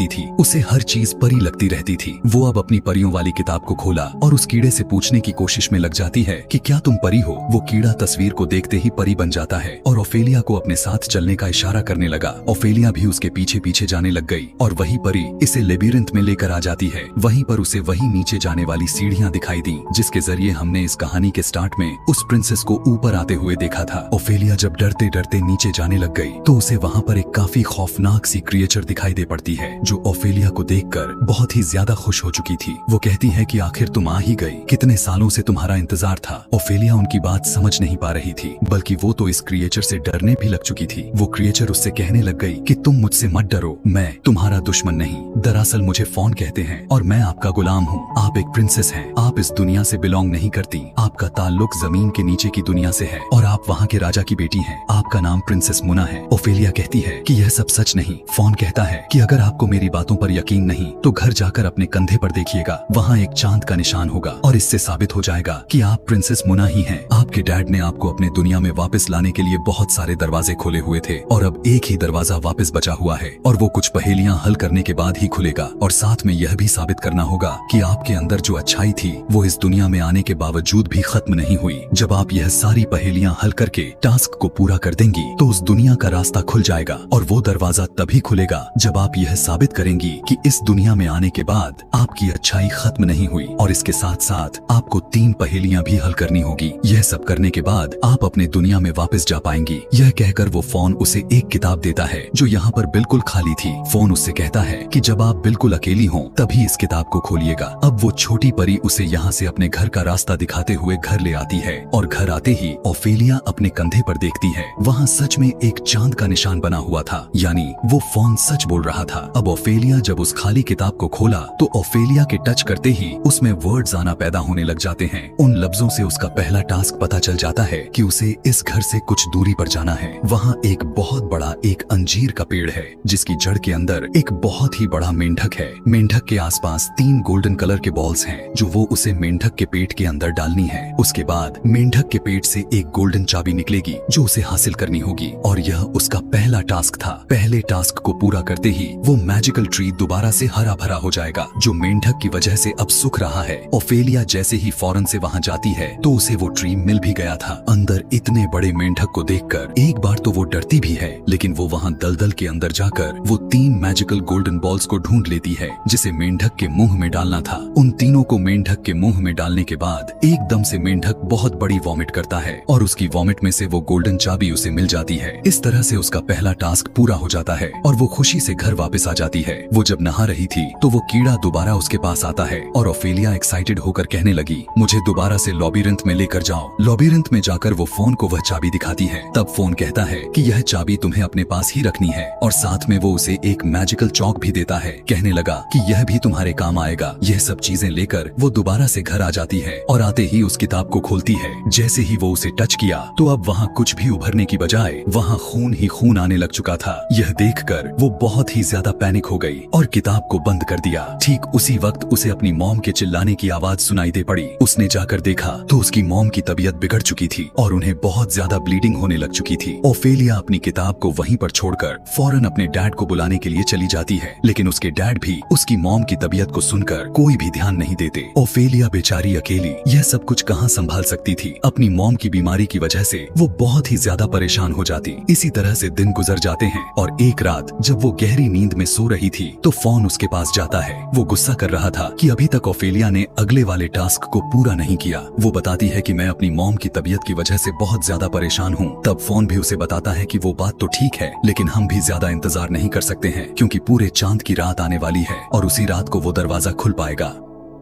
करती थी, उसे हर चीज परी लगती रहती थी। वो अब अपनी परियों वाली किताब को खोला और उस कीड़े से पूछने की कोशिश में लग जाती है कि क्या तुम परी हो। वो कीड़ा तस्वीर को देखते ही परी बन जाता है और ओफेलिया को अपने साथ चलने का इशारा करने लगा। ओफेलिया भी उसके पीछे पीछे जाने लग गई और वही परी इसे लेबिरिंथ में लेकर आ जाती है। वहीं पर उसे वही नीचे जाने वाली सीढ़ियां दिखाई दी जिसके जरिए हमने इस कहानी के स्टार्ट में उस प्रिंसेस को ऊपर आते हुए देखा था। ओफेलिया जब डरते डरते नीचे जाने लग गई तो उसे वहाँ पर एक काफी खौफनाक सी क्रिएचर दिखाई दे पड़ती है जो ओफेलिया को देखकर बहुत ही ज्यादा खुश हो चुकी थी। वो कहती है कि आखिर तुम आ ही गई, कितने सालों से तुम्हारा इंतजार था। ओफेलिया उनकी बात समझ नहीं पा रही थी, बल्कि वो तो इस क्रिएचर से डरने भी लग चुकी थी। वो क्रिएचर उससे कहने लग गई कि तुम मुझसे मत डरो, मैं तुम्हारा दुश्मन नहीं, दरअसल मुझे फॉन कहते हैं और मैं आपका गुलाम हूँ। आप एक प्रिंसेस हैं, आप इस दुनिया से बिलोंग नहीं करती, आपका ताल्लुक जमीन के नीचे की दुनिया से है और आप वहाँ के राजा की बेटी हैं। आपका नाम प्रिंसेस मुना है। ओफेलिया कहती है कि यह सब सच नहीं। फॉन कहता है कि अगर आपको मेरी बातों पर यकीन नहीं तो घर जाकर अपने कंधे पर देखिएगा, वहाँ एक चांद का निशान होगा और इससे साबित हो जाएगा कि आप प्रिंसेस मुना ही हैं। आपके डैड ने आपको अपने दुनिया में वापस लाने के लिए बहुत सारे दरवाजे खोले हुए थे और अब एक ही दरवाजा वापस बचा हुआ है और वो कुछ पहेलियां हल करने के बाद ही खुलेगा। और साथ में यह भी साबित करना होगा कि आपके अंदर जो अच्छाई थी वो इस दुनिया में आने के बावजूद भी खत्म नहीं हुई। जब आप यह सारी पहेलियां हल करके टास्क को पूरा कर देंगी तो उस दुनिया का रास्ता खुल जाएगा और वो दरवाजा तभी खुलेगा जब आप यह साबित करेंगी कि इस दुनिया में आने के बाद आपकी अच्छाई खत्म नहीं हुई। और इसके साथ साथ आपको 3 पहेलियां भी हल करनी होगी। यह सब करने के बाद आप अपने दुनिया में वापस जा पाएंगी। यह कहकर वो फोन उसे एक किताब देता है जो यहाँ पर बिल्कुल खाली थी। फोन उससे कहता है कि जब आप बिल्कुल अकेली हो तभी इस किताब को खोलिएगा। अब वो छोटी परी उसे यहाँ से अपने घर का रास्ता दिखाते हुए घर ले आती है और घर आते ही ओफेलिया अपने कंधे पर देखती है, वहाँ सच में एक चांद का निशान बना हुआ था, यानी वो फोन सच बोल रहा था। अब ओफेलिया जब उस खाली किताब को खोला तो ओफेलिया के टच करते ही उसमें वर्ड्स आना पैदा होने लग जाते हैं। उन लफ्जों से उसका पहला टास्क पता चल जाता है कि उसे इस घर से कुछ दूरी पर जाना है। वहाँ एक बहुत बड़ा एक अंजीर का पेड़ है जिसकी जड़ के अंदर एक बहुत ही बड़ा मेंढक है। मेंढक के आसपास 3 गोल्डन कलर के बॉल्स हैं जो वो उसे मेंढक के पेट के अंदर डालनी है। उसके बाद मेंढक के पेट से एक गोल्डन चाबी निकलेगी जो उसे हासिल करनी होगी और यह उसका पहला टास्क था। पहले टास्क को पूरा करते ही वो मैजिकल ट्री दोबारा से हरा भरा हो जाएगा जो मेंढक की वजह से अब सूख रहा है। ओफेलिया जैसे ही फौरन से वहाँ जाती है तो उसे वो ट्री मिल भी गया था। अंदर इतने बड़े मेंढक को देखकर एक बार तो वो डरती भी है, लेकिन वो वहाँ दलदल के अंदर जाकर वो 3 मैजिकल गोल्डन बॉल्स को ढूंढ लेती है जिसे मेंढक के मुंह में डालना था। उन तीनों को मेंढक के मुंह में डालने के बाद एकदम से मेंढक बहुत बड़ी वॉमिट करता है और उसकी वॉमिट में से वो गोल्डन चाबी उसे मिल जाती है। इस तरह से उसका पहला टास्क पूरा हो जाता है और वो खुशी से घर वापस आ जाती है। वो जब नहा रही थी तो वो कीड़ा दोबारा उसके पास आता है और ओफेलिया एक्साइटेड होकर कहने लगी, मुझे दोबारा से लॉबीरिंथ में लेकर जाओ। लॉबीरिंथ में जाकर वो फोन को वह चाबी दिखाती है। तब फोन कहता है कि यह चाबी तुम्हें अपने पास ही रखनी है और साथ में वो उसे एक मैजिकल चौक भी देता है। कहने लगा कि यह भी तुम्हारे काम आएगा। यह सब चीजें लेकर वो दोबारा से घर आ जाती है और आते ही उस किताब को खोलती है। जैसे ही वो उसे टच किया तो अब वहाँ कुछ भी उभरने की बजाय वहाँ खून ही खून आने लग चुका था। यह देखकर वो बहुत ही ज्यादा पैनिक हो गई और किताब को बंद कर दिया। ठीक उसी वक्त उसे अपनी मॉम के चिल्लाने की आवाज सुनाई दे पड़ी। उसने जाकर देखा तो उसकी मॉम की तबीयत बिगड़ चुकी थी और उन्हें बहुत ज्यादा ब्लीडिंग होने लग चुकी थी। ओफेलिया अपनी किताब को वहीं पर छोड़कर फौरन अपने डैड को बुलाने के लिए चली जाती है, लेकिन उसके डैड भी उसकी मॉम की तबीयत को सुनकर कोई भी ध्यान नहीं देते। ओफेलिया बेचारी अकेली यह सब कुछ कहाँ संभाल सकती थी। अपनी मॉम की बीमारी की वजह से वो बहुत ही ज्यादा परेशान हो जाती। इसी तरह से दिन गुजर जाते हैं और एक रात जब वो गहरी नींद में सो रही थी तो फोन उसके पास जाता है। वो गुस्सा कर रहा था कि अभी तक ओफेलिया ने अगले वाले टास्क को पूरा नहीं किया। वो बताती है कि मैं अपनी मॉम की तबीयत की वजह से बहुत ज्यादा परेशान हूँ। तब फोन भी उसे बताता है कि वो बात तो ठीक है, लेकिन हम भी ज्यादा इंतजार नहीं कर सकते हैं क्योंकि पूरे चांद की रात आने वाली है और उसी रात को वो दरवाजा खुल पाएगा।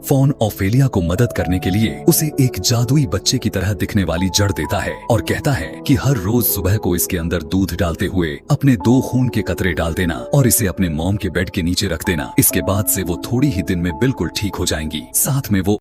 फोन ओफेलिया को मदद करने के लिए उसे एक जादुई बच्चे की तरह दिखने वाली जड़ देता है और कहता है कि हर रोज सुबह को इसके अंदर दूध डालते हुए अपने 2 खून के कतरे डाल देना और इसे अपने मॉम के बेड के नीचे रख देना। इसके बाद से वो थोड़ी ही दिन में बिल्कुल ठीक हो जाएंगी। साथ में वो